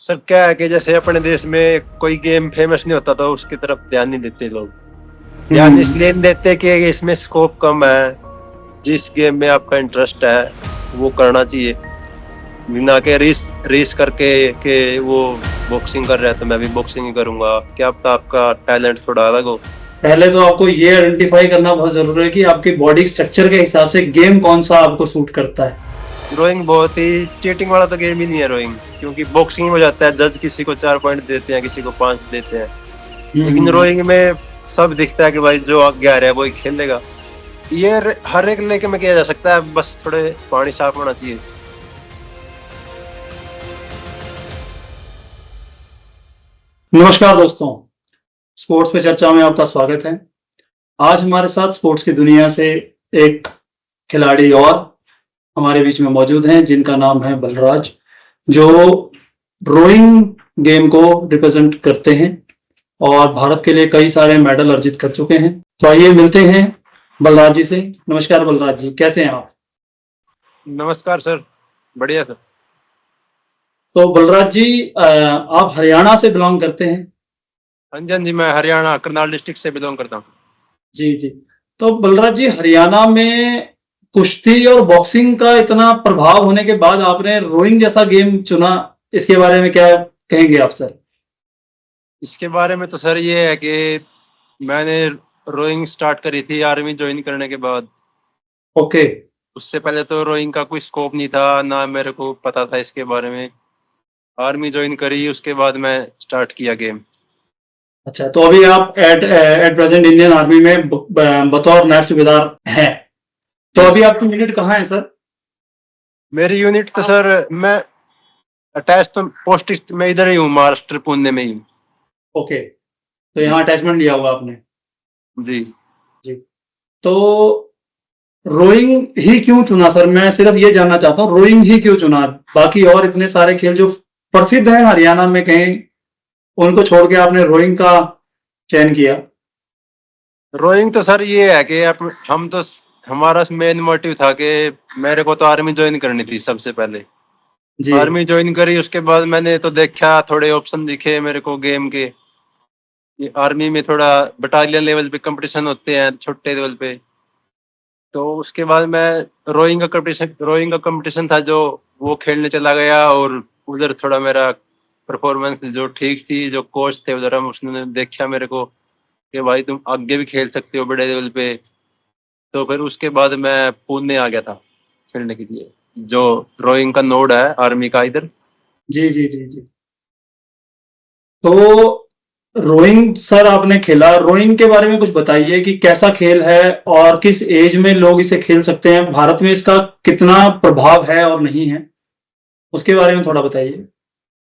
Sir क्या है कि जैसे अपने देश में कोई गेम फेमस नहीं होता तो उसकी तरफ ध्यान नहीं देते लोग। ध्यान इसलिए नहीं देते कि इसमें स्कोप कम है। जिस गेम में आपका इंटरेस्ट है वो करना चाहिए, ना कि रीस करके कि वो बॉक्सिंग कर रहा है तो मैं भी बॉक्सिंग ही करूंगा। क्या पता आपका टैलेंट थोड़ा अलग हो। पहले तो आपको ये आइडेंटिफाई करना बहुत जरूरी है कि आपकी बॉडी स्ट्रक्चर के हिसाब से गेम कौन सा आपको सूट करता है। रोइंग बहुत ही चीटिंग वाला तो गेम ही नहीं है रोइंग, क्योंकि बॉक्सिंग में हो जाता है जज किसी को 4 पॉइंट देते हैं, किसी को 5 देते हैं। लेकिन रोइंग में सब दिखता है कि भाई जो आगे आ रहा है वही खेलेगा। ये हर एक लेके में किया जा सकता है, बस थोड़े पानी साफ होना चाहिए। नमस्कार दोस्तों, स्पोर्ट्स पे चर्चा में आपका स्वागत है। आज हमारे साथ स्पोर्ट्स की दुनिया से एक खिलाड़ी और हमारे बीच में मौजूद हैं जिनका नाम है बलराज, जो रोइंग गेम को रिप्रेजेंट करते हैं और भारत के लिए कई सारे मेडल अर्जित कर चुके हैं। तो आइए मिलते हैं बलराज जी से। नमस्कार बलराज जी, कैसे हैं आप? नमस्कार सर, बढ़िया सर। तो बलराज जी, आप हरियाणा से बिलोंग करते हैं? हाँ जी, हाँ जी, मैं हरियाणा करनाल डिस्ट्रिक्ट से बिलोंग करता हूँ। जी जी। तो बलराज जी, हरियाणा में कुश्ती और बॉक्सिंग का इतना प्रभाव होने के बाद आपने रोइंग जैसा गेम चुना, इसके बारे में क्या कहेंगे आप सर? इसके बारे में तो सर ये है कि मैंने रोइंग स्टार्ट करी थी आर्मी ज्वाइन करने के बाद। ओके। उससे पहले तो रोइंग का कोई स्कोप नहीं था, ना मेरे को पता था इसके बारे में। आर्मी ज्वाइन करी, उसके बाद मैं स्टार्ट किया गेम। अच्छा, तो अभी आप एट प्रेजेंट इंडियन आर्मी में बतौर नायब सूबेदार हैं। तो अभी आपकी यूनिट कहाँ है सर? मेरी यूनिट तो सर मैं अटैच तो पोस्ट में इधर ही हूँ, महाराष्ट्र पुणे में ही। ओके, तो यहाँ अटैचमेंट लिया हुआ आपने? जी जी। तो रोइंग ही क्यों चुना सर? मैं सिर्फ ये जानना चाहता हूँ, रोइंग ही क्यों चुना? बाकी और इतने सारे खेल जो प्रसिद्ध हैं हरियाणा में, कहीं उनको छोड़ के आपने रोइंग का चयन किया? रोइंग तो सर ये है कि हम तो हमारा मेन मोटिव था कि मेरे को तो आर्मी ज्वाइन करनी थी सबसे पहले। जी आर्मी ज्वाइन करी, उसके बाद मैंने तो देखा, थोड़े ऑप्शन दिखे मेरे को गेम के। ये आर्मी में थोड़ा बटालियन लेवल पे कंपटीशन होते हैं, छोटे लेवल पे। तो उसके बाद मैं रोइंग का कंपटीशन था जो वो खेलने चला गया, और उधर थोड़ा मेरा परफॉर्मेंस जो ठीक थी, जो कोच थे उधर हम उसने देखा मेरे को कि भाई तुम आगे भी खेल सकते हो बड़े लेवल पे। तो फिर उसके बाद मैं पुणे आ गया था खेलने के लिए, जो रोइंग का नोड है आर्मी का इधर। जी जी जी जी। तो रोइंग सर आपने खेला, रोइंग के बारे में कुछ बताइए कि कैसा खेल है और किस एज में लोग इसे खेल सकते हैं, भारत में इसका कितना प्रभाव है और नहीं है, उसके बारे में थोड़ा बताइए।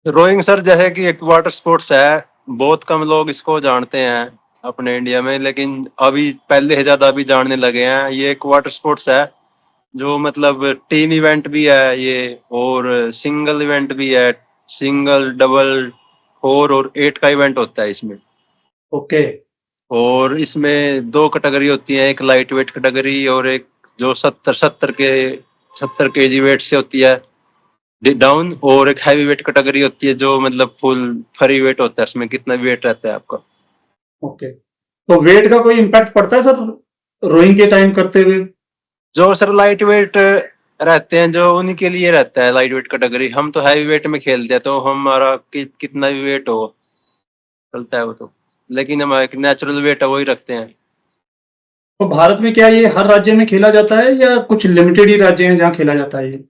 रोइंग सर जैसे कि एक वाटर स्पोर्ट्स है, बहुत कम लोग इसको जानते हैं अपने इंडिया में, लेकिन अभी पहले से ज्यादा अभी जानने लगे हैं। ये एक वाटर स्पोर्ट्स है जो मतलब टीम इवेंट भी है ये, और सिंगल इवेंट भी है। सिंगल, डबल, 4 और 8 का इवेंट होता है इसमें। ओके। और इसमें 2 कैटेगरी होती है, एक लाइट वेट कैटेगरी और एक जो 70 केजी वेट से होती है डाउन, और एक हैवी वेट कैटेगरी होती है जो मतलब फुल फ्री वेट होता है, उसमें कितना वेट रहता है आपका। ओके, तो वेट का कोई इम्पैक्ट पड़ता है सर रोइंग के टाइम करते हुए? जो सर लाइट वेट रहते हैं जो उन्हीं के लिए रहता है लाइट वेट कैटेगरी। हम तो हैवी वेट में खेलते हैं तो हमारा कितना भी वेट हो चलता है वो तो, लेकिन हम एक नेचुरल वेट है वही रखते हैं। तो भारत में क्या ये हर राज्य में खेला जाता है या कुछ लिमिटेड ही राज्य हैं जहाँ खेला जाता है ये?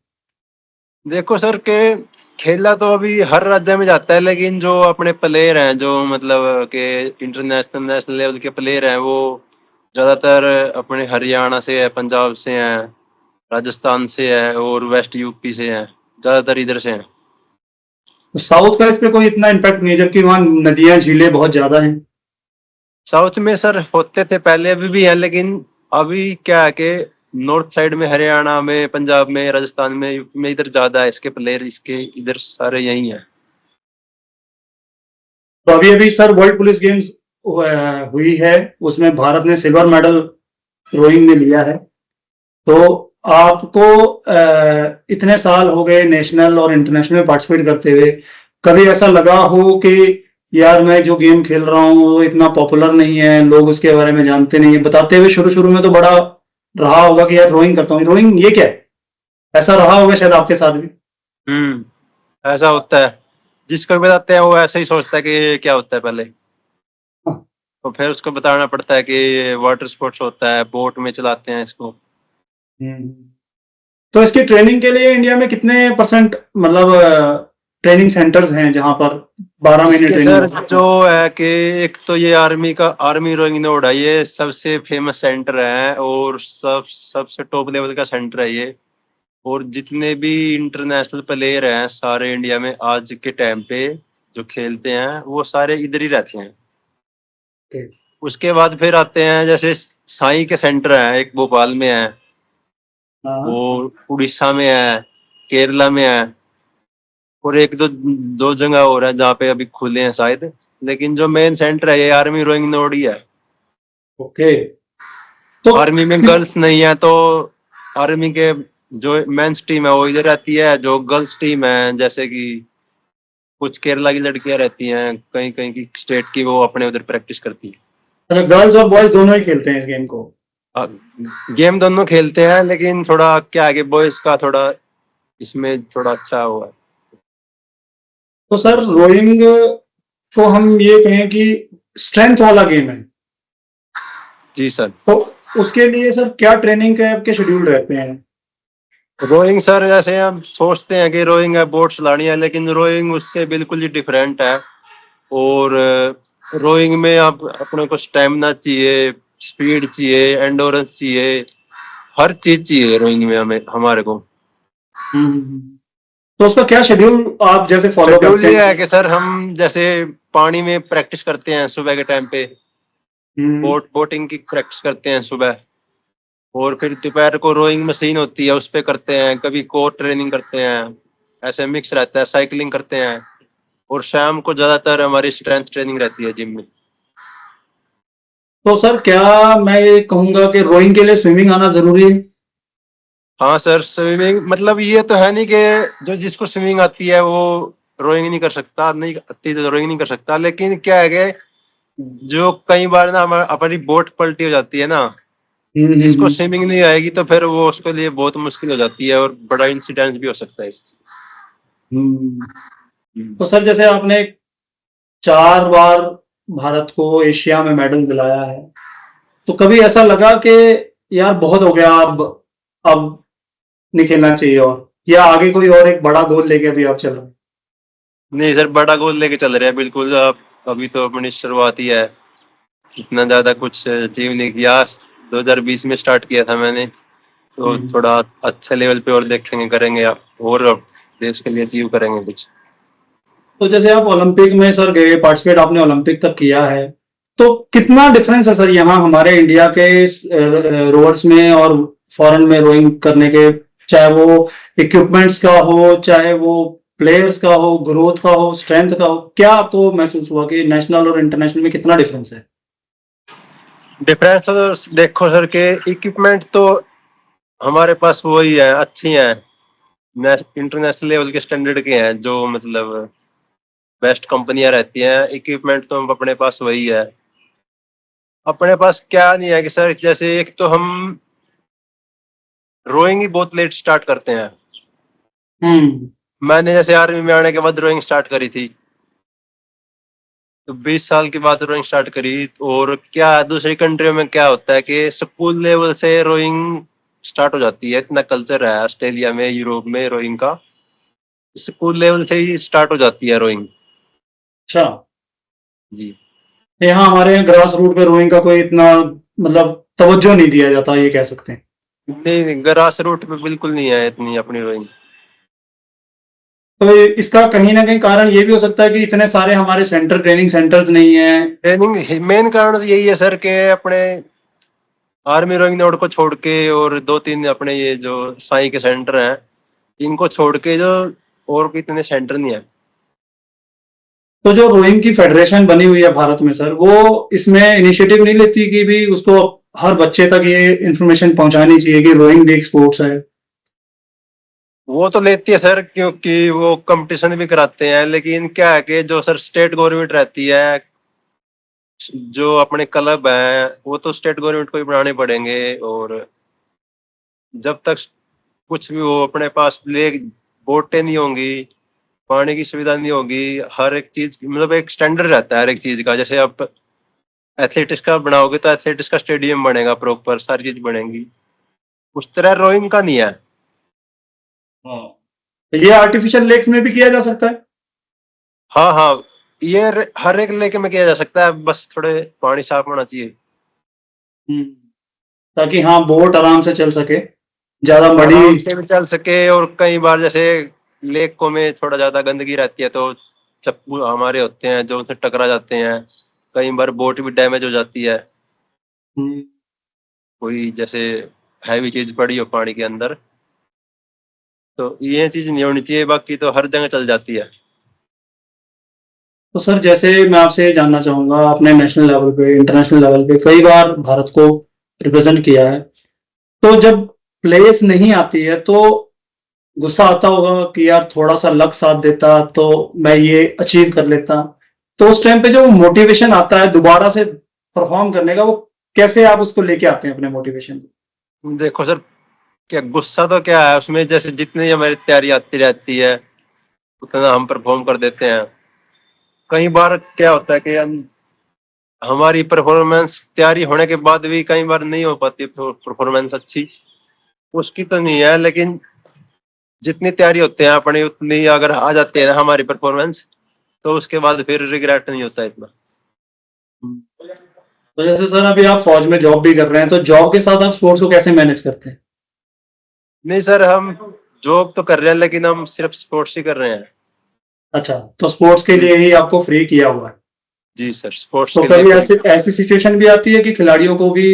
देखो सर के खेला तो अभी हर राज्य में जाता है, लेकिन जो अपने प्लेयर हैं जो मतलब के इंटरनेशनल नेशनल लेवल के प्लेयर हैं वो ज्यादातर अपने हरियाणा से है, पंजाब से हैं, राजस्थान से है और वेस्ट यूपी से हैं, ज्यादातर इधर से हैं। तो साउथ का इस पे कोई इतना इम्पैक्ट नहीं है, जबकि वहाँ नदियां झीलें बहुत ज्यादा हैं। साउथ में सर होते थे पहले, अभी भी हैं, लेकिन अभी क्या है कि नॉर्थ साइड में हरियाणा में, पंजाब में, राजस्थान में, यूपी में इधर ज्यादा है इसके प्लेयर, इसके इधर सारे यही हैं। तो अभी अभी सर वर्ल्ड पुलिस गेम्स हुई है, उसमें भारत ने सिल्वर मेडल रोइंग में लिया है। तो आपको इतने साल हो गए नेशनल और इंटरनेशनल में पार्टिसिपेट करते हुए, कभी ऐसा लगा हो कि यार मैं जो गेम खेल रहा हूँ वो इतना पॉपुलर नहीं है, लोग उसके बारे में जानते नहीं है, बताते हुए शुरू शुरू में तो बड़ा रहा होगा कि यार रोइंग करता हूँ, रोइंग ये क्या है, ऐसा रहा होगा शायद आपके साथ भी। ऐसा होता है। जिसको भी बताते हैं वो ऐसे ही सोचता है कि ये क्या होता है पहले, हाँ। तो फिर उसको बताना पड़ता है कि ये वाटर स्पोर्ट्स होता है, बोट में चलाते हैं इसको। हम्म। तो इसकी ट्रेनिंग के लिए इंडिया में कितने परसेंट मतलब ट्रेनिंग सेंटर्स हैं जहां पर 12 महीने इसके ट्रेनिंग सर हो सकती जो है कि एक तो ये आर्मी रोइंग नोड है, ये सबसे फेमस सेंटर है और सबसे टॉप लेवल का सेंटर है ये। और जितने भी इंटरनेशनल प्लेयर हैं सारे इंडिया में आज के टाइम पे जो खेलते हैं वो सारे इधर ही रहते हैं। है? उसके बाद फिर आते हैं जैसे साई के सेंटर हैं, एक भोपाल में है, हाँ। वो उड़ीसा में है, केरला में है, और एक दो जगह और है जहाँ पे अभी खुले हैं शायद। लेकिन जो मेन सेंटर है ये आर्मी रोइंग नोड ही है। ओके। तो आर्मी में गर्ल्स नहीं है तो आर्मी के जो मेंस टीम है वो इधर रहती है, जो गर्ल्स टीम है जैसे कि कुछ केरला की लड़कियां रहती हैं, कहीं कहीं की स्टेट की, वो अपने उधर प्रैक्टिस करती है। अच्छा, गर्ल्स और बॉयज दोनों ही खेलते हैं इस गेम को? गेम दोनों खेलते हैं लेकिन थोड़ा क्या है कि बॉयज का थोड़ा इसमें थोड़ा अच्छा हुआ है। तो सर रोइंग को हम ये कहें कि स्ट्रेंथ वाला गेम है, जी सर। तो उसके लिए सर क्या ट्रेनिंग के आपके शेड्यूल रहते हैं? रोइंग सर जैसे हम सोचते हैं कि रोइंग है, बोट चलानी है, लेकिन रोइंग उससे बिल्कुल ही डिफरेंट है। और रोइंग में आप अपने को स्टेमिना चाहिए, स्पीड चाहिए, एंडोरेंस चाहिए, हर चीज चाहिए रोइंग में हमें हमारे को। हम्म। तो उसका क्या शेड्यूल आप जैसे फॉलो शेड्यूल करते ये है हैं? कि सर हम जैसे पानी में प्रैक्टिस करते हैं सुबह के टाइम पे, हम्म। बोटिंग की प्रैक्टिस करते हैं सुबह, और फिर दोपहर को रोइंग मशीन होती है उस पे करते हैं, कभी कोर ट्रेनिंग करते हैं, ऐसे मिक्स रहता है, साइकिलिंग करते हैं, और शाम को ज्यादातर हमारी स्ट्रेंथ ट्रेनिंग रहती है जिम में। तो सर क्या मैं ये कहूंगा कि रोइंग के लिए स्विमिंग आना जरूरी है? हाँ सर, स्विमिंग मतलब ये तो है नहीं कि जो जिसको स्विमिंग आती है वो रोइंग नहीं कर सकता, नहीं आती तो रोइंग नहीं कर सकता। लेकिन क्या है कि जो कई बार ना हमारी बोट पलटी हो जाती है ना, जिसको हम्म। स्विमिंग नहीं आएगी तो फिर वो उसके लिए बहुत मुश्किल हो जाती है और बड़ा इंसिडेंट भी हो सकता है इससे। हम्म। तो सर जैसे आपने 4 बार भारत को एशिया में मेडल दिलाया है, तो कभी ऐसा लगा कि यार बहुत हो गया, अब नहीं खेलना चाहिए, और या आगे कोई और एक बड़ा गोल लेके अभी आप चल रहे हैं? नहीं सर, बड़ा गोल लेके चल रहे हैं बिल्कुल। अब अभी तो अपनी शुरुआत ही है, इतना ज्यादा कुछ अचीव नहीं किया। 2020 में स्टार्ट किया था मैंने, तो हम्म। थोड़ा अच्छे लेवल पे और देखेंगे, करेंगे आप और देश के लिए अचीव करेंगे कुछ। तो जैसे आप ओलंपिक में सर गए, पार्टिसिपेट आपने ओलंपिक तक किया है, तो कितना डिफरेंस है सर यहाँ हमारे इंडिया के रोवर्स में और फॉरेन में रोइंग करने के, चाहे वो इक्विपमेंट्स का हो, चाहे वो प्लेयर्स का हो, ग्रोथ का हो, स्ट्रेंथ का हो, क्या आपको महसूस हुआ कि नेशनल और इंटरनेशनल में कितना डिफरेंस है? डिफरेंस तो देखो सर के इक्विपमेंट तो हमारे पास वही है, अच्छी है, इंटरनेशनल लेवल के स्टैंडर्ड के हैं, जो मतलब बेस्ट कंपनियां रहती हैं। इक्विपमेंट तो अपने पास वही है। अपने पास क्या नहीं है कि सर जैसे एक तो हम रोइंग ही बहुत लेट स्टार्ट करते हैं। हम्म। मैंने जैसे आर्मी में आने के बाद रोइंग स्टार्ट करी थी, तो 20 साल के बाद रोइंग स्टार्ट करी। और क्या दूसरी कंट्रियों में क्या होता है कि स्कूल लेवल से रोइंग स्टार्ट हो जाती है, इतना कल्चर है ऑस्ट्रेलिया में, यूरोप में रोइंग का स्कूल लेवल से ही स्टार्ट हो जाती है रोइंग। अच्छा। जी। यहाँ हमारे यहाँ ग्रास रूट पे रोइंग का कोई इतना मतलब तवज्जो नहीं दिया जाता, ये कह सकते हैं। नहीं नहीं, ग्रास रूट पे बिल्कुल नहीं है इतनी अपनी रोइंग। तो इसका कहीं ना कहीं कारण ये भी हो सकता है कि इतने सारे हमारे सेंटर, ट्रेनिंग सेंटर्स नहीं है। ट्रेनिंग मेन कारण तो यही है सर के अपने आर्मी रोइंग नोड को छोड़ के और दो तीन अपने ये जो साई के सेंटर हैं, इनको छोड़ के जो और भी इतने सेंटर नहीं है। तो जो रोइंग की फेडरेशन बनी हुई है भारत में सर, वो इसमें इनिशिएटिव नहीं लेती कि भी उसको हर बच्चे तक ये इंफॉर्मेशन पहुंचानी चाहिए कि रोइंग भी एक स्पोर्ट्स है? वो तो लेती है सर, क्योंकि वो कंपटीशन भी कराते हैं, लेकिन क्या है कि जो सर स्टेट गवर्नमेंट रहती है, जो अपने क्लब हैं, वो तो स्टेट गवर्नमेंट को ही बनाने पड़ेंगे। और जब तक कुछ भी हो अपने पास ले, बोटें नहीं होंगी, पानी की सुविधा नहीं होगी, हर एक चीज मतलब एक स्टैंडर्ड रहता है हर एक चीज का। जैसे आप एथलेटिक्स का बनाओगे तो एथलेटिक्स का स्टेडियम बनेगा, प्रॉपर सारी चीज बनेगी। उस तरह रोइंग का नहीं है। हाँ, तो ये आर्टिफिशियल लेक्स में भी किया जा सकता है। हाँ हाँ, ये हर एक लेके में किया जा सकता है, बस थोड़े पानी साफ होना चाहिए। हम्म, ताकि हाँ बोट आराम से चल सके, ज्यादा मड़ी। आराम से भी चल सके। और कई बार जैसे लेकों में थोड़ा ज्यादा गंदगी रहती है, तो चप्पू हमारे होते हैं जो उनसे टकरा जाते हैं। कई बार बोट भी डैमेज हो जाती है, हम्म, कोई जैसे हैवी चीज पड़ी हो पानी के अंदर। तो ये चीज नहीं होनी चाहिए, बाकी तो हर जगह चल जाती है। तो सर जैसे मैं आपसे ये जानना चाहूंगा, आपने नेशनल लेवल पे इंटरनेशनल लेवल पे कई बार भारत को रिप्रेजेंट किया है, तो जब प्लेस नहीं आती है तो गुस्सा आता होगा कि यार थोड़ा सा लक साथ देता तो मैं ये अचीव कर लेता। तो उस टाइम पे जो मोटिवेशन आता है दोबारा से परफॉर्म करने का, वो कैसे आप उसको लेके आते हैं अपने मोटिवेशन को? देखो सर, क्या गुस्सा तो क्या है उसमें, जैसे जितनी हमारी तैयारी आती रहती है उतना हम परफॉर्म कर देते हैं। कई बार क्या होता है कि हमारी परफॉर्मेंस तैयारी होने के बाद भी कई बार नहीं हो पाती परफॉर्मेंस अच्छी। उसकी तो नहीं है, लेकिन जितनी तैयारी होते हैं अपनी उतनी अगर आ जाती है ना हमारी परफॉर्मेंस, तो उसके बाद फिर रिग्रेट नहीं होता इतना। तो जैसे सर अभी आप फौज में जॉब भी कर रहे हैं, तो जॉब के साथ आप स्पोर्ट्स को कैसे मैनेज करते हैं? नहीं सर, हम जॉब तो कर रहे हैं लेकिन हम सिर्फ स्पोर्ट्स ही कर रहे हैं। अच्छा, तो स्पोर्ट्स के जी। लिए ही आपको फ्री किया हुआ है। जी सर, स्पोर्ट्स तो के लिए कभी फ्री। ऐसी ऐसी सिचुएशन भी आती है कि खिलाड़ियों को भी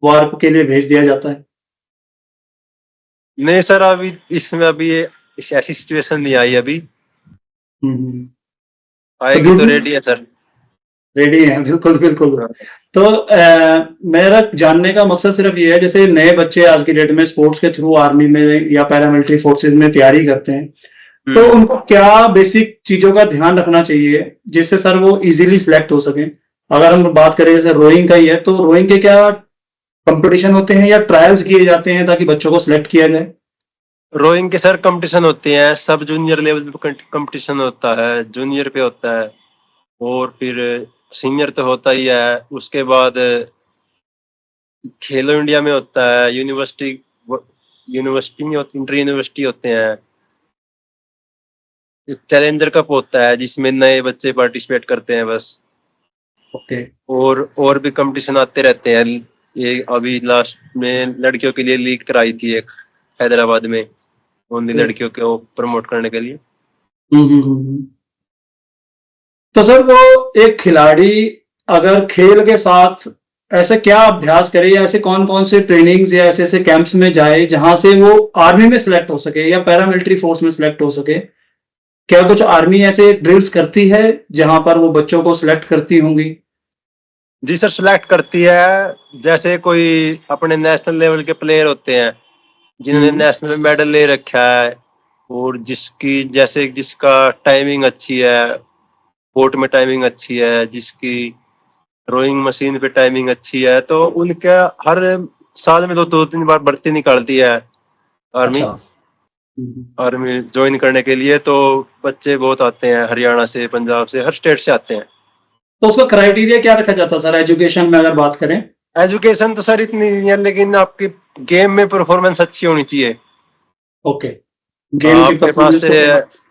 वार के लिए भेज दिया जाता है? नहीं सर, अभी इसमें अभी इस ऐसी सिचुएशन नहीं आई अभी। तो आएगी तो ड्यूटी रेडी है सर। रेडी है, बिल्कुल बिल्कुल। हाँ। तो मेरा जानने का मकसद सिर्फ ये है, जैसे नए बच्चे आज की डेट में स्पोर्ट्स के थ्रू आर्मी में या पैरामिलिट्री फोर्सेज में तैयारी करते हैं, तो हम्म। उनको क्या बेसिक चीजों का ध्यान रखना चाहिए जिससे सर वो इजीली सिलेक्ट हो सके? अगर हम बात करें जैसे रोइंग का ही है, तो रोइंग के क्या कंपटीशन होते हैं या ट्रायल्स किए जाते हैं ताकि बच्चों को सिलेक्ट किया जाए? रोइंग के सर कंपटीशन होते हैं, सब जूनियर लेवल पे कंपटीशन होता है, जूनियर पे होता है, और फिर सीनियर तो होता ही है। उसके बाद खेलो इंडिया में होता है, यूनिवर्सिटी यूनिवर्सिटी नहीं होती, इंटर यूनिवर्सिटी होते हैं। चैलेंजर कप होता है जिसमें नए बच्चे पार्टिसिपेट करते हैं बस। ओके। और भी कंपटीशन आते रहते हैं। ये अभी लास्ट में लड़कियों के लिए लीग कराई थी एक, हैदराबाद में, ओनली लड़कियों को प्रमोट करने के लिए। हम्म। तो सर वो एक खिलाड़ी अगर खेल के साथ ऐसे क्या अभ्यास करे, या ऐसे कौन कौन से ट्रेनिंग्स या ऐसे ऐसे कैंप्स में जाए जहां से वो आर्मी में सिलेक्ट हो सके या पैरामिलिट्री फोर्स में सिलेक्ट हो सके? क्या कुछ आर्मी ऐसे ड्रिल्स करती है जहां पर वो बच्चों को सिलेक्ट करती होंगी? जी सर, सिलेक्ट करती है। जैसे कोई अपने नेशनल लेवल के प्लेयर होते हैं जिन्होंने हम्म। नेशनल मेडल ले रखा है, और जिसकी जैसे जिसका टाइमिंग अच्छी है, बोट में टाइमिंग अच्छी है, जिसकी रोइंग मशीन पे टाइमिंग अच्छी है, तो उनका हर साल में दो तीन बार भर्ती निकालती है आर्मी। अच्छा। हम्म। आर्मी ज्वाइन करने के लिए तो बच्चे बहुत आते हैं, हरियाणा से, पंजाब से, हर स्टेट से आते हैं। तो उसका क्राइटेरिया क्या रखा जाता है सर, एजुकेशन में अगर बात करें? एजुकेशन तो सर इतनी नहीं है, लेकिन आपकी गेम में परफॉर्मेंस अच्छी होनी चाहिए। ओके, गेम की आपके पास परफॉर्मेंस को प्रमोट।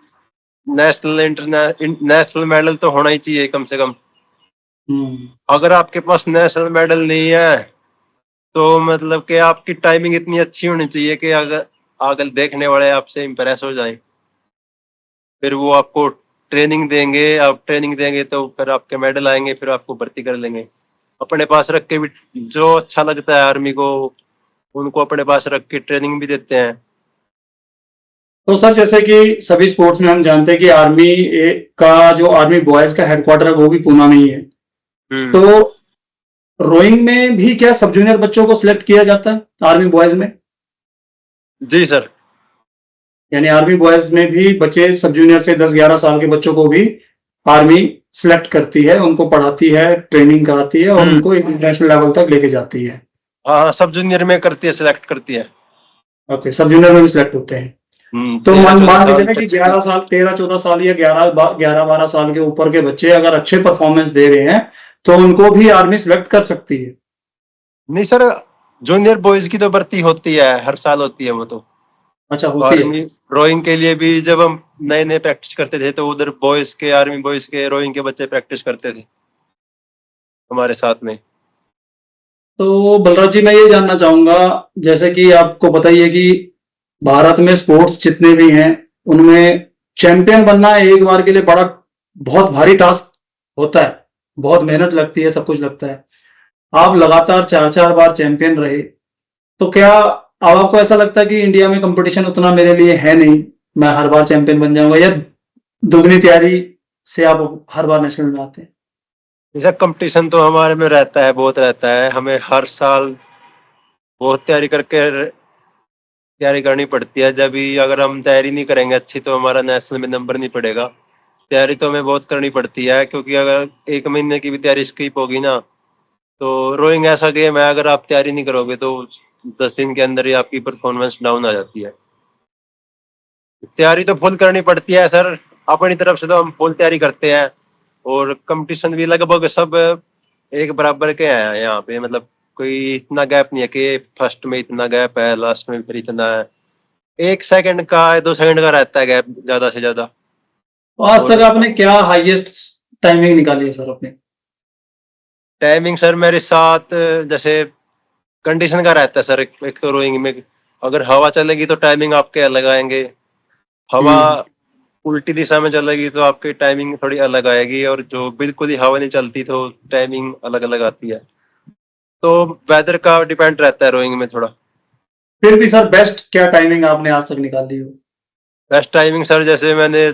नेशनल नेशनल मेडल तो होना ही चाहिए कम से कम। हम्म। अगर आपके पास नेशनल मेडल नहीं है, तो मतलब कि आपकी टाइमिंग इतनी अच्छी होनी चाहिए कि अगर अगर देखने वाले आपसे इम्प्रेस हो जाएं, फिर वो आपको ट्रेनिंग देंगे। आप ट्रेनिंग देंगे तो फिर आपके मेडल आएंगे, फिर आपको भर्ती कर लेंगे। अपने पास रख के भी जो अच्छा लगता है आर्मी को, उनको अपने पास रख के ट्रेनिंग भी देते हैं। तो सर जैसे कि सभी स्पोर्ट्स में हम जानते हैं कि का जो आर्मी बॉयज का हेडक्वार्टर है वो भी पूना में ही है, हम्म। तो रोइंग में भी क्या सब जूनियर बच्चों को सिलेक्ट किया जाता है आर्मी बॉयज में? जी सर। यानी आर्मी बॉयज में भी बच्चे सब जूनियर से 10-11 साल के बच्चों को भी आर्मी सिलेक्ट करती है, उनको पढ़ाती है, ट्रेनिंग कराती है और उनको इंटरनेशनल लेवल तक लेके जाती है। हाँ, सब जूनियर में करती है, सिलेक्ट करती है। ओके, सब जूनियर में भी सिलेक्ट होते हैं। तो 13-14 मान लीजिए साल ना कि बच्चे 11 साल 13-14 साल या 11-12 साल के ऊपर के बच्चे अगर अच्छे परफॉर्मेंस दे रहे हैं तो उनको भी आर्मी सिलेक्ट कर सकती है। नहीं सर, जूनियर बॉयज की तो भर्ती होती है, हर साल होती है वो तो। अच्छा, होती है। आर्मी रोइंग के लिए भी जब हम नए नए प्रैक्टिस करते थे तो उधर बॉयज के, आर्मी बॉयज के रोइंग के बच्चे प्रैक्टिस करते थे हमारे साथ में। तो बलराज जी, मैं ये जानना चाहूंगा, जैसे कि आपको पता ही है कि भारत में स्पोर्ट्स जितने भी हैं उनमें चैंपियन बनना एक बार के लिए बड़ा बहुत भारी टास्क होता है, बहुत मेहनत लगती है, सब कुछ लगता है। आप लगातार 4-4 बार चैंपियन रहे, तो क्या अब आपको ऐसा लगता है कि इंडिया में कंपटीशन उतना मेरे लिए है नहीं, मैं हर बार चैंपियन बन जाऊंगा, या दुगनी तैयारी से आप हर बार नेशनल में आते हैं? जैसा कंपटीशन तो हमारे में रहता है, बहुत रहता है, हमें हर साल बहुत तैयारी करनी पड़ती है। जब भी अगर हम तैयारी नहीं करेंगे अच्छी तो हमारा नेशनल में नंबर नहीं पड़ेगा। तैयारी तो हमें बहुत करनी पड़ती है, क्योंकि अगर 1 महीने की भी तैयारी स्किप होगी ना तो रोइंग ऐसा गेम है, अगर आप तैयारी नहीं करोगे तो 10 दिन के अंदर ही आपकी परफॉर्मेंस डाउन आ जाती है। तैयारी तो फुल करनी पड़ती है सर, अपनी तरफ से तो हम फुल तैयारी करते हैं। और कंपटीशन भी लगभग सब एक बराबर के हैं यहाँ पे, मतलब कोई इतना गैप नहीं है कि फर्स्ट में इतना गैप है, लास्ट में फिर इतना है। 1 सेकंड का, 2 सेकंड का रहता है गैप, ज्यादा से ज्यादा। तो आज तक और आपने क्या हाईएस्ट टाइमिंग निकाली है सर अपने? टाइमिंग सर मेरे साथ जैसे कंडीशन का रहता है सर। एक तो रोइंग में अगर हवा चलेगी तो टाइमिंग आपके अलग आएंगे, हवा हम्म। उल्टी दिशा में चलेगी तो आपकी टाइमिंग थोड़ी अलग आएगी, और जो बिल्कुल ही हवा नहीं चलती तो टाइमिंग अलग अलग आती है। तो वेदर का डिपेंड रहता है रोइंग में थोड़ा। फिर भी सर बेस्ट क्या टाइमिंग आपने आज तक निकाली हो? बेस्ट टाइमिंग सर, जैसे मैंने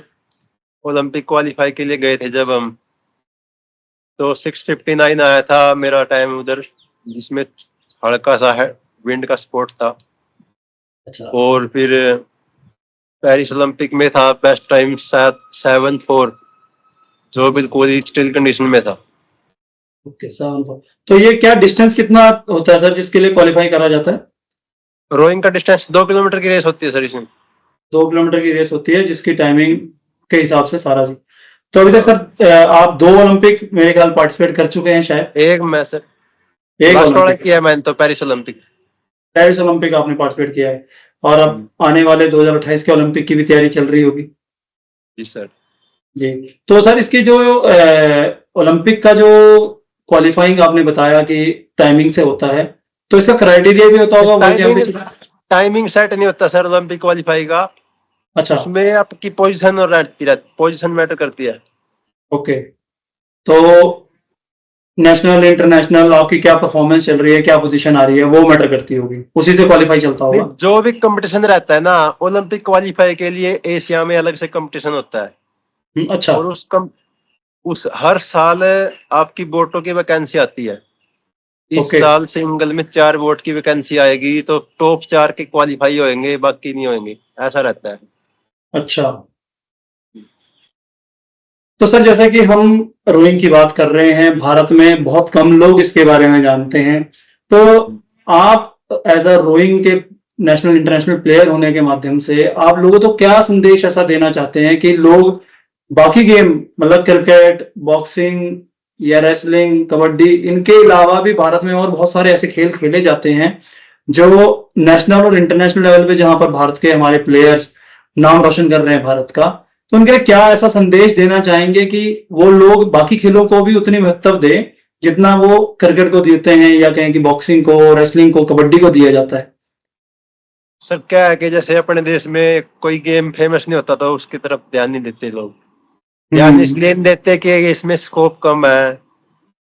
ओलंपिक क्वालिफाई के लिए गए थे जब हम, तो 6:59 आया था मेरा टाइम उधर, जिसमें हल्का सा है विंड का सपोर्ट था। अच्छा। और फिर पेरिस ओलंपिक में था बेस्ट टाइम शायद 7:04, जो बिल्कुल ही स्टिल कंडीशन में था। ओके, 7-4। तो ये क्या डिस्टेंस कितना होता है सर जिसके लिए क्वालिफाई करा जाता है? रोइंग का डिस्टेंस 2 किलोमीटर की रेस होती है सर इसमें। 2 किलोमीटर की रेस होती है जिसकी टाइमिंग के हिसाब से सारा जी। तो अभी तक हाँ, सर आप 2 ओलंपिक मेरे ख्याल पार्टिसिपेट कर चुके हैं शायद। एक मैं सर एक लास्ट वाला ओलंपिक, किया है मैंने तो, पेरिस ओलंपिक। पेरिस ओलंपिक आपने पार्टिसिपेट किया है, और अब आने वाले 2028 के ओलंपिक की भी तैयारी चल रही होगी। जी सर। जी। तो सर इसकी जो ओलंपिक का जो क्वालिफाइंग आपने बताया कि टाइमिंग से होता है, तो इसका क्राइटेरिया भी होता होगा world timing championship? Timing set नहीं होता सर ओलंपिक क्वालिफाई का। अच्छा। उसमें आपकी पोजीशन और रहती पोजीशन मैटर करती है। ओके। तो नेशनल इंटरनेशनल आपकी क्या परफॉर्मेंस चल रही है, क्या पोजीशन आ रही है, वो मैटर करती होगी, उसी से क्वालिफाई चलता नहीं, होगा। जो भी कंपटीशन रहता है ना ओलंपिक क्वालिफाई के लिए, एशिया में अलग से कंपटीशन होता है। अच्छा। और उस हर साल आपकी वोटों की वैकेंसी आती है। इस ओके। साल सिंगल में 4 वोट की वैकेंसी आएगी, तो टॉप 4 के क्वालिफाई होंगे, बाकी नहीं होंगे, ऐसा रहता है। अच्छा। तो सर जैसे कि हम रोइंग की बात कर रहे हैं, भारत में बहुत कम लोग इसके बारे में जानते हैं, तो आप एज अ रोइंग के नेशनल इंटरनेशनल प्लेयर होने के माध्यम से आप लोगों को क्या संदेश ऐसा देना चाहते हैं कि लोग बाकी गेम, मतलब क्रिकेट, बॉक्सिंग या रेसलिंग, कबड्डी, इनके अलावा भी भारत में और बहुत सारे ऐसे खेल खेले जाते हैं जो नेशनल और इंटरनेशनल लेवल पे, जहां पर भारत के हमारे प्लेयर्स नाम रोशन कर रहे हैं भारत का, तो उनके लिए क्या ऐसा संदेश देना चाहेंगे कि वो लोग बाकी खेलों को भी उतनी महत्व दें जितना वो क्रिकेट को देते हैं, या कहें कि बॉक्सिंग को, रेसलिंग को, कबड्डी को दिया जाता है? सर क्या है कि जैसे अपने देश में कोई गेम फेमस नहीं होता तो उसकी तरफ ध्यान नहीं देते लोग। ध्यान हम्म। इसलिए नहीं देते कि इसमें स्कोप कम है,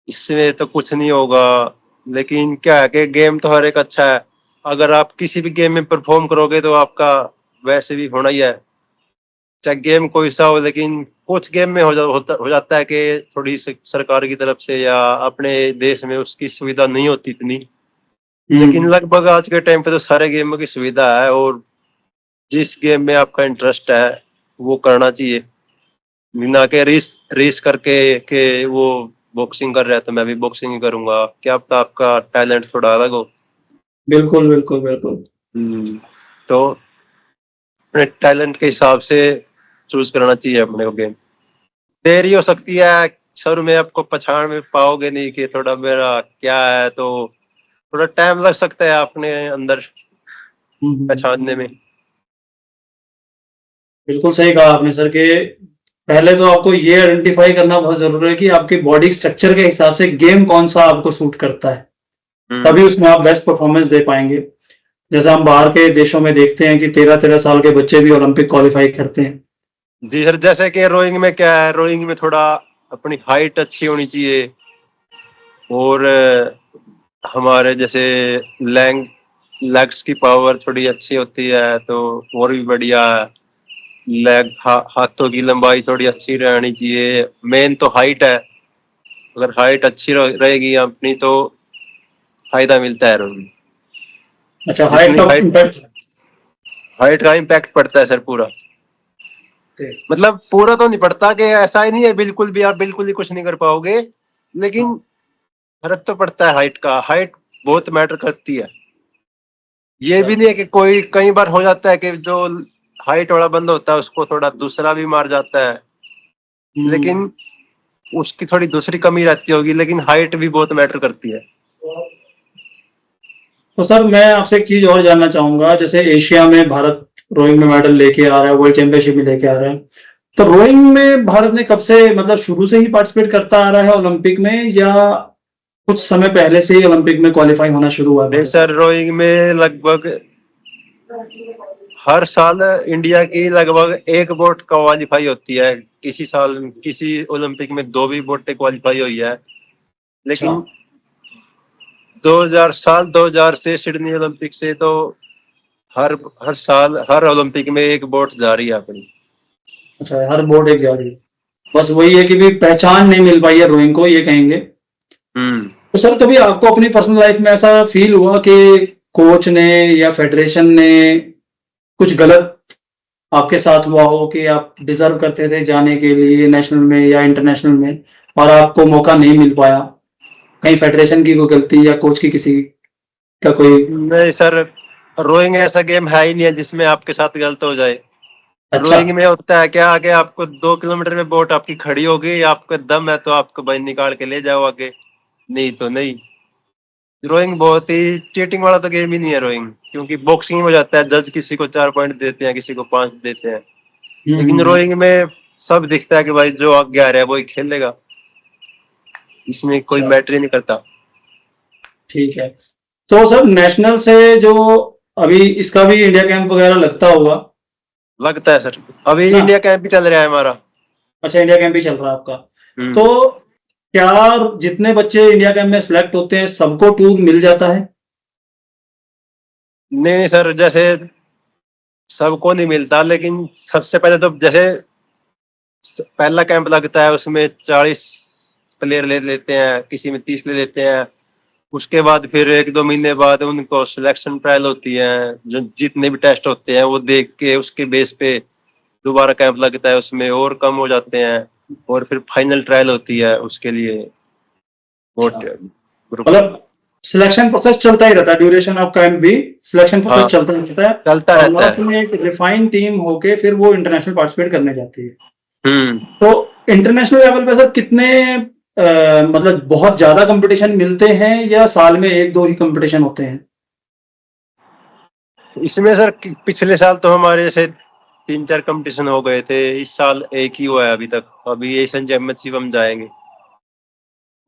इसमें तो कुछ नहीं होगा। लेकिन क्या है कि गेम तो हर एक अच्छा है। अगर आप किसी भी गेम में परफॉर्म करोगे तो आपका वैसे भी होना ही है, चाहे गेम कोई सा हो। लेकिन कुछ गेम में हो जाता है कि थोड़ी सरकार की तरफ से या अपने देश में उसकी सुविधा नहीं होती इतनी। लेकिन हम्म। लगभग आज के टाइम पे तो सारे गेमों की सुविधा है, और जिस गेम में आपका इंटरेस्ट है वो करना चाहिए, ना कि रेस रेस करके कि वो बॉक्सिंग कर रहा है तो मैं भी बॉक्सिंग ही करूंगा, क्या पता आपका टैलेंट थोड़ा अलग हो। बिल्कुल बिल्कुल बिल्कुल। तो अपने टैलेंट के हिसाब से चूज करना चाहिए अपने को गेम। देरी हो सकती है शुरू में, आपको पहचान में पाओगे नहीं कि थोड़ा मेरा क्या है, तो थोड़ा टाइम लग सकता है अपने अंदर पहचानने में। बिल्कुल सही कहा आपने सर कि पहले तो आपको ये आइडेंटिफाई करना बहुत जरूरी है कि आपकी बॉडी स्ट्रक्चर के हिसाब से गेम कौन सा आपको सूट करता है, तभी उसमें आप बेस्ट परफॉर्मेंस दे पाएंगे। जैसे हम बाहर के देशों में देखते हैं कि 13-13 साल के बच्चे भी ओलंपिक क्वालिफाई करते हैं। जी सर, जैसे कि रोइंग में क्या है, रोइंग में थोड़ा अपनी हाइट अच्छी होनी चाहिए, और हमारे जैसे लैंग लेग्स की पावर थोड़ी अच्छी होती है तो और भी बढ़िया है। हाथों की लंबाई थोड़ी अच्छी रहनी चाहिए, मेन तो हाइट है। अगर हाइट अच्छी रहेगी अपनी तो फायदा मिलता है रोइंग में। अच्छा, हाइट जितनी का हाइट इम्पैक्ट। हाइट का इम्पैक्ट पड़ता है सर पूरा, मतलब पूरा तो नहीं पड़ता कि ऐसा ही नहीं है बिल्कुल भी आप बिल्कुल ही कुछ नहीं कर पाओगे, लेकिन फर्क तो पड़ता है हाइट का। हाइट बहुत मैटर करती है। ये भी नहीं है कि कोई कई बार हो जाता है कि जो हाइट वाला बंदा होता है उसको थोड़ा दूसरा भी मार जाता है, लेकिन उसकी थोड़ी दूसरी कमी रहती होगी, लेकिन हाइट भी बहुत मैटर करती है। तो सर मैं आपसे एक चीज और जानना चाहूंगा, जैसे एशिया में भारत रोइंग में मेडल लेके आ रहा है, वर्ल्ड चैंपियनशिप में लेके आ रहा है, तो रोइंग में भारत ने कब से, मतलब शुरू से ही पार्टिसिपेट करता आ रहा है ओलंपिक में, या कुछ समय पहले से ही ओलंपिक में क्वालिफाई होना शुरू हुआ है नहीं भारत से? सर, रोइंग में लगभग हर साल इंडिया की लगभग एक बोट क्वालिफाई होती है। किसी साल किसी ओलंपिक में दो भी बोटें क्वालिफाई हुई है, अच्छा। लेकिन 2000 से सिडनी ओलंपिक से तो हर हर साल हर ओलंपिक में एक बोट जा रही है अपनी। अच्छा, हर बोर्ड एक जा रही है। बस वही है कि भी पहचान नहीं मिल पाई है रोइंग को, ये कहेंगे। हम्म। तो सर कभी आपको अपनी पर्सनल लाइफ में ऐसा फील हुआ कि कोच ने या फेडरेशन ने कुछ गलत आपके साथ हुआ हो, कि आप डिजर्व करते थे जाने के लिए नेशनल में या इंटरनेशनल में, और आपको मौका नहीं मिल पाया? कहीं फेडरेशन की कोई गलती या कोच की किसी का कोई? नहीं सर, रोइंग ऐसा गेम है ही नहीं है जिसमें आपके साथ गलत हो जाए। अच्छा। रोइंग में होता है क्या, आगे आपको 2 किलोमीटर में बोट आपकी खड़ी होगी, आपका दम है तो आपको भाई निकाल के ले जाओ आगे, नहीं तो नहीं। रोइंग बहुत ही चीटिंग वाला तो गेम ही नहीं है रोइंग, क्योंकि बॉक्सिंग में हो जाता है, जज किसी को 4 पॉइंट देते हैं, किसी को 5 देते हैं, लेकिन हम्म। रोइंग में सब दिखता है कि भाई जो आगे आ रहा है वही खेलेगा, इसमें कोई अच्छा, मैटर ही नहीं करता। ठीक है। तो सर नेशनल से जो अभी इसका भी इंडिया कैंप वगैरह लगता होगा लगता है सर, अभी ना? इंडिया कैंप भी चल रहा है हमारा। अच्छा, इंडिया कैंप ही चल रहा है आपका। तो हम्म। क्या जितने बच्चे इंडिया कैंप में सिलेक्ट होते हैं सबको टूर मिल जाता है? नहीं सर, जैसे सबको नहीं मिलता, लेकिन सबसे पहले तो जैसे पहला कैंप लगता है उसमें 40 प्लेयर ले लेते हैं, किसी में 30 ले लेते हैं। उसके बाद फिर 1-2 महीने बाद उनको सिलेक्शन ट्रायल होती है, जो जितने भी टेस्ट होते हैं वो देख के उसके बेस पे दोबारा कैंप लगता है, उसमें और कम हो जाते हैं, और फिर फाइनल ट्रायल होती है उसके लिए अच्छा, वोट ग्रुप। मतलब सिलेक्शन प्रोसेस चलता ही रहता है, ड्यूरेशन ऑफ कैंप भी सिलेक्शन प्रोसेस हाँ, चलता ही रहता है। चलता और रहता लास्ट है। में एक रिफाइंड टीम होके फिर वो इंटरनेशनल पार्टिसिपेट करने जाती है। हम्म। तो इंटरनेशनल लेवल पे सर कितने मतलब बहुत ज्यादा कंपटीशन मिलते हैं, या साल में एक दो ही कंपटीशन होते हैं? इसमें सर पिछले साल तो हमारे जैसे 3-4 कंपटीशन हो गए थे, इस साल एक ही हुआ है अभी तक, अभी एशियन चैंपियनशिप हम जाएंगे।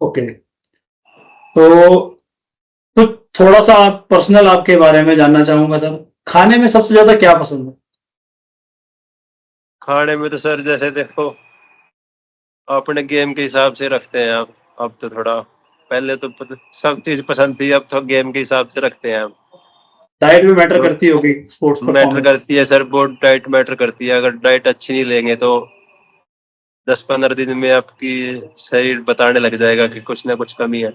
ओके। तो कुछ थोड़ा सा आप पर्सनल आपके बारे में जानना चाहूंगा सर। खाने में सबसे ज्यादा क्या पसंद है? खाने में तो सर जैसे देखो अपने गेम के हिसाब से रखते हैं आप। अब तो थोड़ा, पहले तो सब चीज पसंद थी, अब तो गेम के हिसाब से रखते हैं हम। डाइट भी मैटर तो करती होगी स्पोर्ट्स मैटर परफॉर्मेंस? करती है सर, बहुत डाइट मैटर करती है। अगर डाइट अच्छी नहीं लेंगे तो 10-15 दिन में आपकी शरीर बताने लग जाएगा कि कुछ ना कुछ कमी है।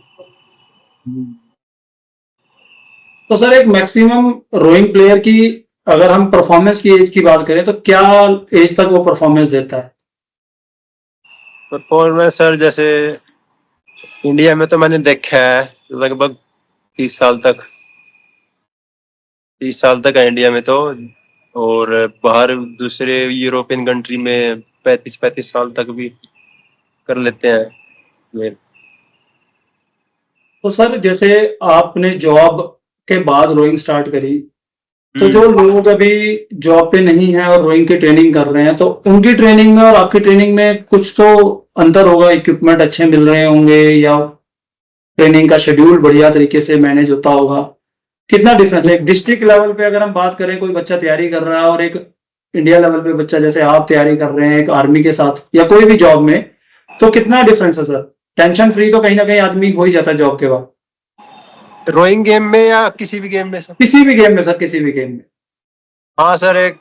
तो सर एक मैक्सिमम रोइंग प्लेयर की अगर हम परफॉर्मेंस की एज की बात करें तो क्या एज तक वो परफॉर्मेंस देता है? परफॉर्मेंस सर, जैसे इंडिया में तो मैंने देखा है लगभग 30 साल तक, 30 साल तक है इंडिया में तो। और बाहर दूसरे यूरोपियन कंट्री में 35-35 साल तक भी कर लेते हैं ये। तो सर जैसे आपने जॉब के बाद रोइंग स्टार्ट करी, तो जो हम्म। लोग अभी जॉब पे नहीं है और रोइंग की ट्रेनिंग कर रहे हैं, तो उनकी ट्रेनिंग में और आपकी ट्रेनिंग में कुछ तो अंतर होगा, इक्विपमेंट अच्छे मिल रहे होंगे या ट्रेनिंग का शेड्यूल बढ़िया तरीके से मैनेज होता होगा? कितना डिफरेंस है? एक डिस्ट्रिक्ट लेवल पे अगर हम बात करें, कोई बच्चा तैयारी कर रहा है, और एक इंडिया लेवल पे बच्चा जैसे आप तैयारी कर रहे हैं एक आर्मी के साथ या कोई भी जॉब में, तो कितना डिफरेंस है सर? टेंशन फ्री तो कहीं ना कहीं आदमी हो ही जाता है जॉब के बाद। रोइंग गेम में या किसी भी गेम में सर? किसी भी गेम में सर, किसी भी गेम में। हाँ सर, एक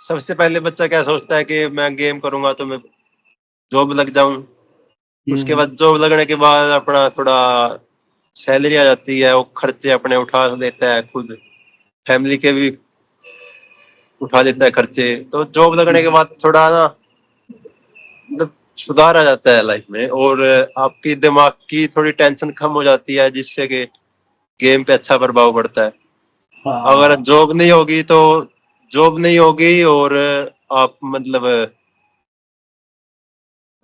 सबसे पहले बच्चा क्या सोचता है कि मैं गेम करूंगा तो मैं जॉब लग जाऊं। उसके बाद जॉब लगने के बाद अपना थोड़ा सैलरी आ जाती है, वो खर्चे अपने उठा लेता है खुद, फैमिली के भी उठा लेता है खर्चे। तो जॉब लगने के बाद थोड़ा ना मतलब सुधार आ जाता है लाइफ में, और आपकी दिमाग की थोड़ी टेंशन कम हो जाती है, जिससे कि गेम पे अच्छा प्रभाव पड़ता है। अगर हाँ, जॉब नहीं होगी और आप मतलब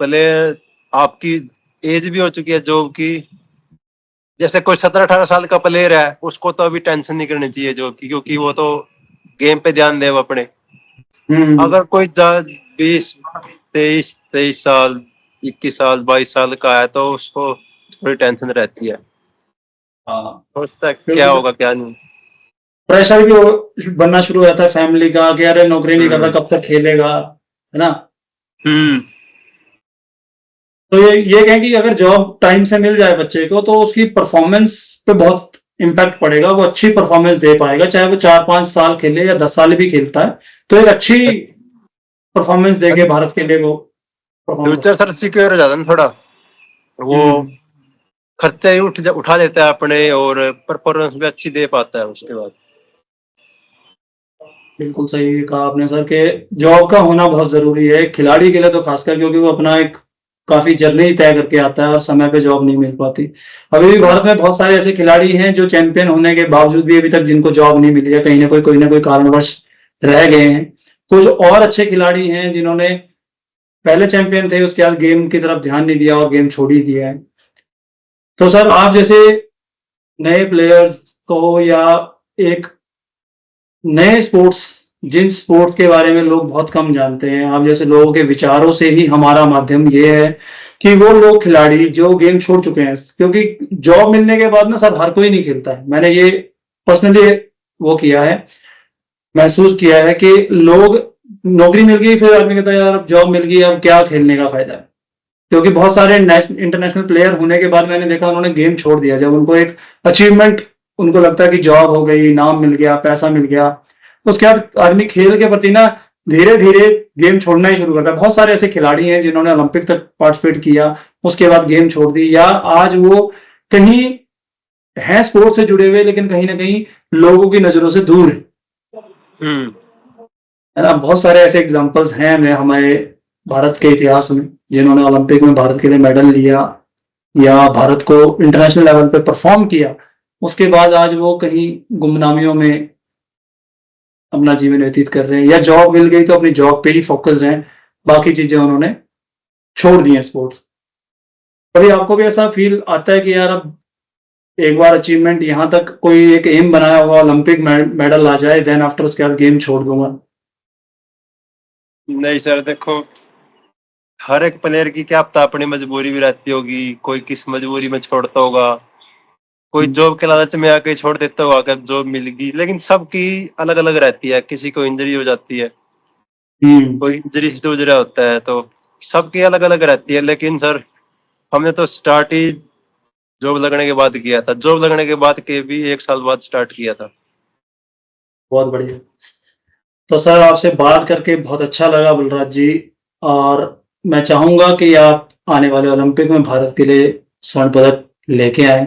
पहले आपकी एज भी हो चुकी है जॉब की, जैसे कोई 17-18 साल का प्लेयर है, उसको तो अभी टेंशन नहीं करनी चाहिए जॉब की, क्योंकि वो तो गेम पे ध्यान दे वो अपने। अगर कोई 20, 23 साल, 21 साल, 22 साल का है, तो उसको थोड़ी टेंशन रहती है, हाँ, सोचता है क्या क्योंकि होगा क्या नहीं। प्रेशर भी बनना शुरू हो जाता है फैमिली का कि अरे नौकरी नहीं कर रहा, हम्म। कब तक खेलेगा, है ना? हम्म। तो ये कहें कि अगर जॉब टाइम से मिल जाए बच्चे को, तो उसकी परफॉर्मेंस पे बहुत इम्पैक्ट पड़ेगा, वो अच्छी परफॉर्मेंस दे पाएगा, चाहे वो 4-5 साल खेले या 10 साल भी खेलता है, तो एक अच्छी परफॉर्मेंस देके भारत के लिए वो परफॉर्म कर फ्यूचर सकता सर सिक्योर हो जाता है ना थोड़ा, है। वो खर्चे ही उठा लेता है अपने, और परफॉर्मेंस भी अच्छी दे पाता है उसके बाद। बिल्कुल सही कहा आपने सर कि जॉब का होना बहुत जरूरी है खिलाड़ी के लिए, तो खासकर क्योंकि वो अपना एक काफी जर्नी तय करके आता है और समय पे जॉब नहीं मिल पाती। अभी भी भारत में बहुत सारे ऐसे खिलाड़ी हैं जो चैंपियन होने के बावजूद भी अभी तक जिनको जॉब नहीं मिली है, कहीं ना कोई कारणवश रह गए हैं। कुछ और अच्छे खिलाड़ी हैं जिन्होंने पहले चैंपियन थे, उसके बाद गेम की तरफ ध्यान नहीं दिया और गेम छोड़ ही दिया है। तो सर आप जैसे नए प्लेयर्स को, या एक नए स्पोर्ट्स, जिन स्पोर्ट के बारे में लोग बहुत कम जानते हैं, आप जैसे लोगों के विचारों से ही हमारा माध्यम ये है कि वो लोग खिलाड़ी जो गेम छोड़ चुके हैं, क्योंकि जॉब मिलने के बाद ना सर हर कोई नहीं खेलता है। मैंने ये पर्सनली वो किया है, महसूस किया है कि लोग, नौकरी मिल गई फिर आदमी कहता है यार अब जॉब मिल गई, अब क्या खेलने का फायदा है। क्योंकि बहुत सारे इंटरनेशनल प्लेयर होने के बाद मैंने देखा उन्होंने गेम छोड़ दिया, जब उनको एक अचीवमेंट, उनको लगता है कि जॉब हो गई, नाम मिल गया, पैसा मिल गया, उसके बाद आदमी खेल के प्रति ना धीरे धीरे गेम छोड़ना ही शुरू करता है। बहुत सारे ऐसे खिलाड़ी हैं जिन्होंने ओलंपिक तक पार्टिसिपेट किया, उसके बाद गेम छोड़ दी, या आज वो कहीं है स्पोर्ट्स से जुड़े हुए लेकिन कहीं ना कहीं लोगों की नजरों से दूर है। हम्म। है ना? बहुत सारे ऐसे एग्जांपल्स हैं मैं हमारे भारत के इतिहास में, जिन्होंने ओलंपिक में भारत के लिए मेडल लिया या भारत को इंटरनेशनल लेवल पे परफॉर्म किया, उसके बाद आज वो कहीं गुमनामियों में अपना जीवन व्यतीत कर रहे हैं, या जॉब मिल गई तो अपनी जॉब पे ही फोकस हैं, बाकी चीजें उन्होंने छोड़ दी हैं स्पोर्ट्स। कभी आपको भी ऐसा फील आता है कि यार अब एक बार अचीवमेंट यहाँ तक, कोई एक एम बनाया हुआ ओलंपिक मेडल आ जाए, देन आफ्टर उसके बाद गेम छोड़ दूंगा? नहीं सर, देखो हर एक प्लेयर की क्या पता अपनी मजबूरी भी रहती होगी, कोई किस मजबूरी में छोड़ता होगा, कोई जॉब के लालच में आके छोड़ देता होगा कि जॉब मिल गई। लेकिन सबकी अलग अलग रहती है, किसी को इंजरी हो जाती है, हम्म। कोई इंजरी से जूझ रहा होता है, तो सबकी अलग अलग रहती है। लेकिन सर हमने तो स्टार्ट ही जॉब लगने के बाद किया था, जॉब लगने के बाद के भी 1 साल बाद स्टार्ट किया था। बहुत बढ़िया। तो सर आपसे बात करके बहुत अच्छा लगा बलराज जी, और मैं चाहूंगा कि आप आने वाले ओलंपिक में भारत के लिए स्वर्ण पदक लेके आए,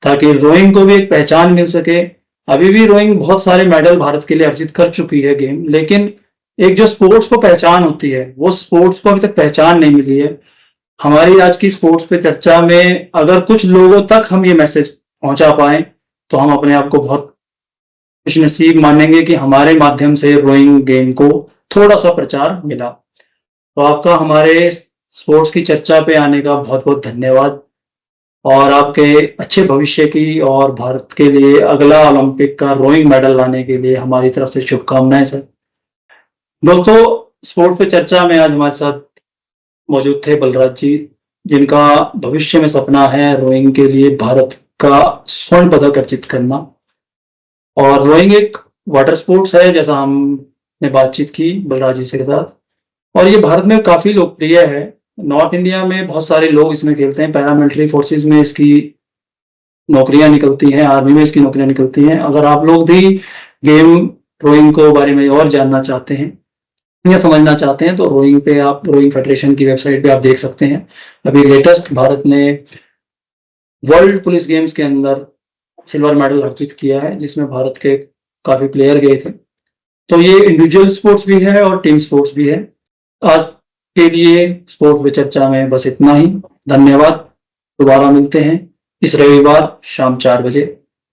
ताकि रोइंग को भी एक पहचान मिल सके अभी भी रोइंग बहुत सारे मेडल भारत के लिए अर्जित कर चुकी है गेम, लेकिन एक जो स्पोर्ट्स को पहचान होती है वो स्पोर्ट्स को अभी तक पहचान नहीं मिली है। हमारी आज की स्पोर्ट्स पे चर्चा में अगर कुछ लोगों तक हम ये मैसेज पहुंचा पाए तो हम अपने आप को बहुत खुशनसीब मानेंगे कि हमारे माध्यम से रोइंग गेम को थोड़ा सा प्रचार मिला। तो आपका हमारे स्पोर्ट्स की चर्चा पे आने का बहुत बहुत धन्यवाद, और आपके अच्छे भविष्य की और भारत के लिए अगला ओलंपिक का रोइंग मेडल लाने के लिए हमारी तरफ से शुभकामनाएं सर। दोस्तों, स्पोर्ट्स पे चर्चा में आज हमारे साथ मौजूद थे बलराज जी, जिनका भविष्य में सपना है रोइंग के लिए भारत का स्वर्ण पदक अर्जित करना। और रोइंग एक वाटर स्पोर्ट्स है, जैसा हमने बातचीत की बलराज जी के साथ, और ये भारत में काफी लोकप्रिय है। नॉर्थ इंडिया में बहुत सारे लोग इसमें खेलते हैं, पैरामिलिट्री फोर्सेस में इसकी नौकरियां निकलती हैं, आर्मी में इसकी नौकरियां निकलती हैं। अगर आप लोग भी गेम रोइंग को बारे में और जानना चाहते हैं या समझना चाहते हैं तो रोइंग पे आप रोइंग फेडरेशन की वेबसाइट पे आप देख सकते हैं। अभी लेटेस्ट भारत ने वर्ल्ड पुलिस गेम्स के अंदर सिल्वर मेडल अर्जित किया है, जिसमें भारत के काफी प्लेयर गए थे। तो ये इंडिविजुअल स्पोर्ट्स भी है और टीम स्पोर्ट्स भी है। आज के लिए स्पोर्ट्स पे चर्चा में बस इतना ही। धन्यवाद। दोबारा मिलते हैं इस रविवार शाम 4 बजे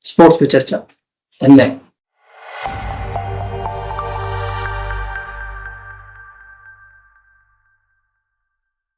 स्पोर्ट्स पे चर्चा। धन्यवाद।